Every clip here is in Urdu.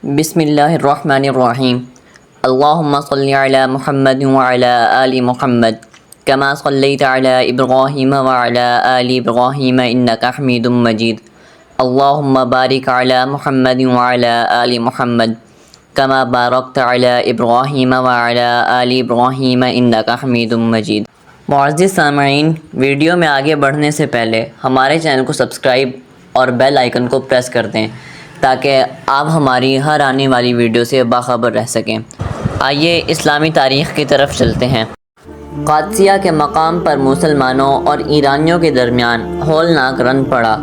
بسم اللہ الرحمن الرحیم اللہم صلی علی محمد وعلی آل محمد کما صلیت علی ابراہیم وعلی آل ابراہیم انکا حمید مجید اللہم بارک علی محمد وعلی آل محمد کما بارکت علی ابراہیم وعلی آل ابراہیم انکا حمید مجید۔ معزز سامعین، ویڈیو میں آگے بڑھنے سے پہلے ہمارے چینل کو سبسکرائب اور بیل آئیکن کو پریس کر دیں تاکہ آپ ہماری ہر آنے والی ویڈیو سے باخبر رہ سکیں۔ آئیے اسلامی تاریخ کی طرف چلتے ہیں۔ قادسیہ کے مقام پر مسلمانوں اور ایرانیوں کے درمیان ہولناک رن پڑا۔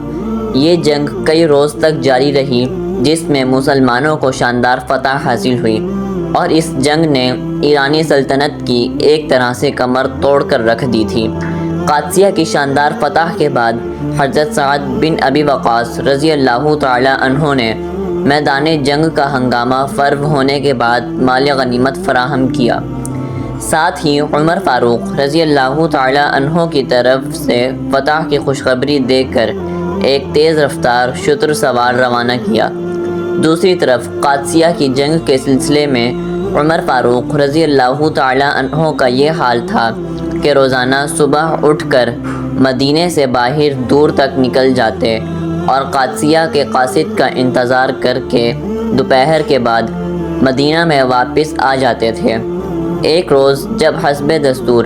یہ جنگ کئی روز تک جاری رہی جس میں مسلمانوں کو شاندار فتح حاصل ہوئی، اور اس جنگ نے ایرانی سلطنت کی ایک طرح سے کمر توڑ کر رکھ دی تھی۔ قادسیہ کی شاندار فتح کے بعد حضرت سعد بن ابی وقاص رضی اللہ تعالی عنہ نے میدان جنگ کا ہنگامہ فرو ہونے کے بعد مال غنیمت فراہم کیا۔ ساتھ ہی عمر فاروق رضی اللہ تعالی عنہ کی طرف سے فتح کی خوشخبری دے کر ایک تیز رفتار شتر سوار روانہ کیا۔ دوسری طرف قادسیہ کی جنگ کے سلسلے میں عمر فاروق رضی اللہ تعالی عنہ کا یہ حال تھا کہ روزانہ صبح اٹھ کر مدینے سے باہر دور تک نکل جاتے اور قادسیہ کے قاصد کا انتظار کر کے دوپہر کے بعد مدینہ میں واپس آ جاتے تھے۔ ایک روز جب حسب دستور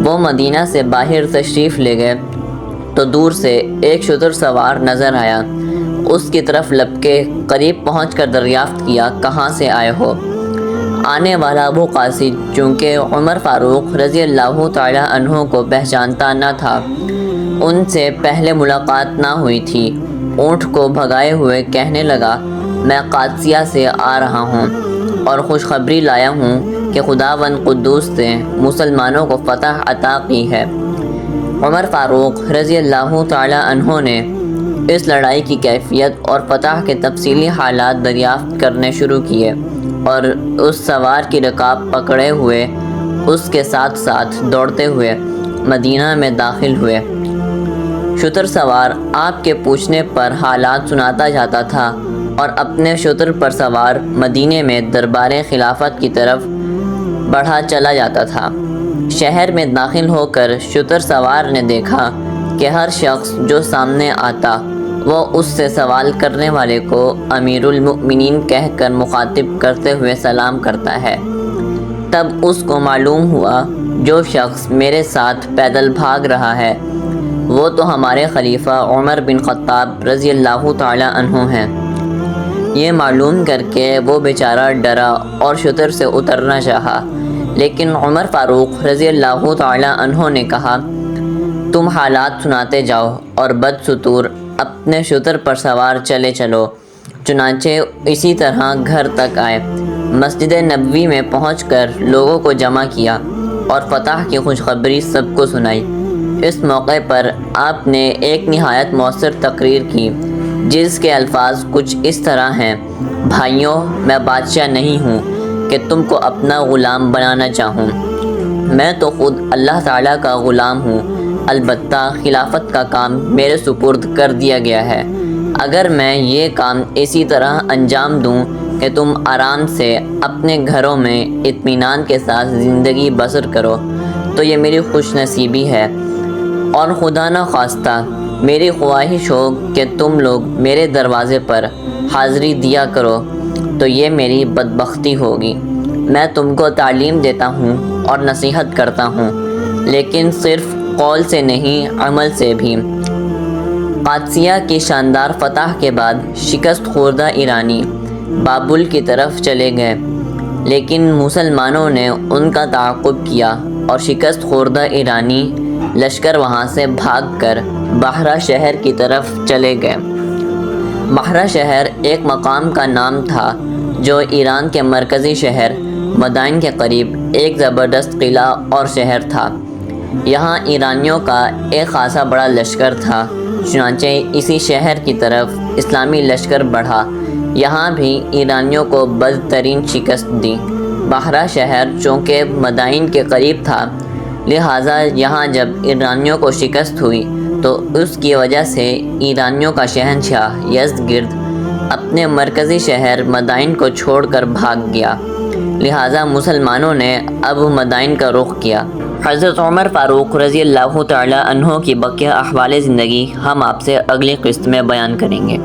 وہ مدینہ سے باہر تشریف لے گئے تو دور سے ایک شتر سوار نظر آیا۔ اس کی طرف لپکے قریب پہنچ کر دریافت کیا، کہاں سے آئے ہو؟ آنے والا وہ قاصد چونکہ عمر فاروق رضی اللہ تعالی عنہ کو پہچانتا نہ تھا، ان سے پہلے ملاقات نہ ہوئی تھی، اونٹ کو بھگائے ہوئے کہنے لگا، میں قادسیہ سے آ رہا ہوں اور خوشخبری لایا ہوں کہ خداوند قدوس نے مسلمانوں کو فتح عطا کی ہے۔ عمر فاروق رضی اللہ تعالی عنہ نے اس لڑائی کی کیفیت اور فتح کے تفصیلی حالات دریافت کرنے شروع کیے اور اس سوار کی رکاب پکڑے ہوئے اس کے ساتھ ساتھ دوڑتے ہوئے مدینہ میں داخل ہوئے۔ شتر سوار آپ کے پوچھنے پر حالات سناتا جاتا تھا اور اپنے شتر پر سوار مدینے میں دربار خلافت کی طرف بڑھا چلا جاتا تھا۔ شہر میں داخل ہو کر شتر سوار نے دیکھا کہ ہر شخص جو سامنے آتا وہ اس سے سوال کرنے والے کو امیر المؤمنین کہہ کر مخاطب کرتے ہوئے سلام کرتا ہے۔ تب اس کو معلوم ہوا جو شخص میرے ساتھ پیدل بھاگ رہا ہے وہ تو ہمارے خلیفہ عمر بن خطاب رضی اللہ تعالی عنہ ہیں۔ یہ معلوم کر کے وہ بیچارہ ڈرا اور شتر سے اترنا چاہا، لیکن عمر فاروق رضی اللہ تعالی عنہ نے کہا، تم حالات سناتے جاؤ اور بدستور اپنے شتر پر سوار چلے چلو۔ چنانچہ اسی طرح گھر تک آئے، مسجد نبوی میں پہنچ کر لوگوں کو جمع کیا اور فتح کی خوشخبری سب کو سنائی۔ اس موقع پر آپ نے ایک نہایت مؤثر تقریر کی جس کے الفاظ کچھ اس طرح ہیں، بھائیوں، میں بادشاہ نہیں ہوں کہ تم کو اپنا غلام بنانا چاہوں، میں تو خود اللہ تعالیٰ کا غلام ہوں، البتہ خلافت کا کام میرے سپرد کر دیا گیا ہے۔ اگر میں یہ کام اسی طرح انجام دوں کہ تم آرام سے اپنے گھروں میں اطمینان کے ساتھ زندگی بسر کرو تو یہ میری خوش نصیبی ہے، اور خدا نہ خواستہ میری خواہش ہو کہ تم لوگ میرے دروازے پر حاضری دیا کرو تو یہ میری بدبختی ہوگی۔ میں تم کو تعلیم دیتا ہوں اور نصیحت کرتا ہوں، لیکن صرف قول سے نہیں، عمل سے بھی۔ قادسیہ کی شاندار فتح کے بعد شکست خوردہ ایرانی بابل کی طرف چلے گئے، لیکن مسلمانوں نے ان کا تعاقب کیا اور شکست خوردہ ایرانی لشکر وہاں سے بھاگ کر بحرہ شہر کی طرف چلے گئے۔ بحرہ شہر ایک مقام کا نام تھا جو ایران کے مرکزی شہر مدائن کے قریب ایک زبردست قلعہ اور شہر تھا۔ یہاں ایرانیوں کا ایک خاصا بڑا لشکر تھا، چنانچہ اسی شہر کی طرف اسلامی لشکر بڑھا۔ یہاں بھی ایرانیوں کو بدترین شکست دی۔ بحرہ شہر چونکہ مدائن کے قریب تھا، لہٰذا یہاں جب ایرانیوں کو شکست ہوئی تو اس کی وجہ سے ایرانیوں کا شہنشاہ یزدگرد اپنے مرکزی شہر مدائن کو چھوڑ کر بھاگ گیا، لہٰذا مسلمانوں نے اب مدائن کا رخ کیا۔ حضرت عمر فاروق رضی اللہ تعالیٰ عنہ کی بقیہ احوال زندگی ہم آپ سے اگلی قسط میں بیان کریں گے۔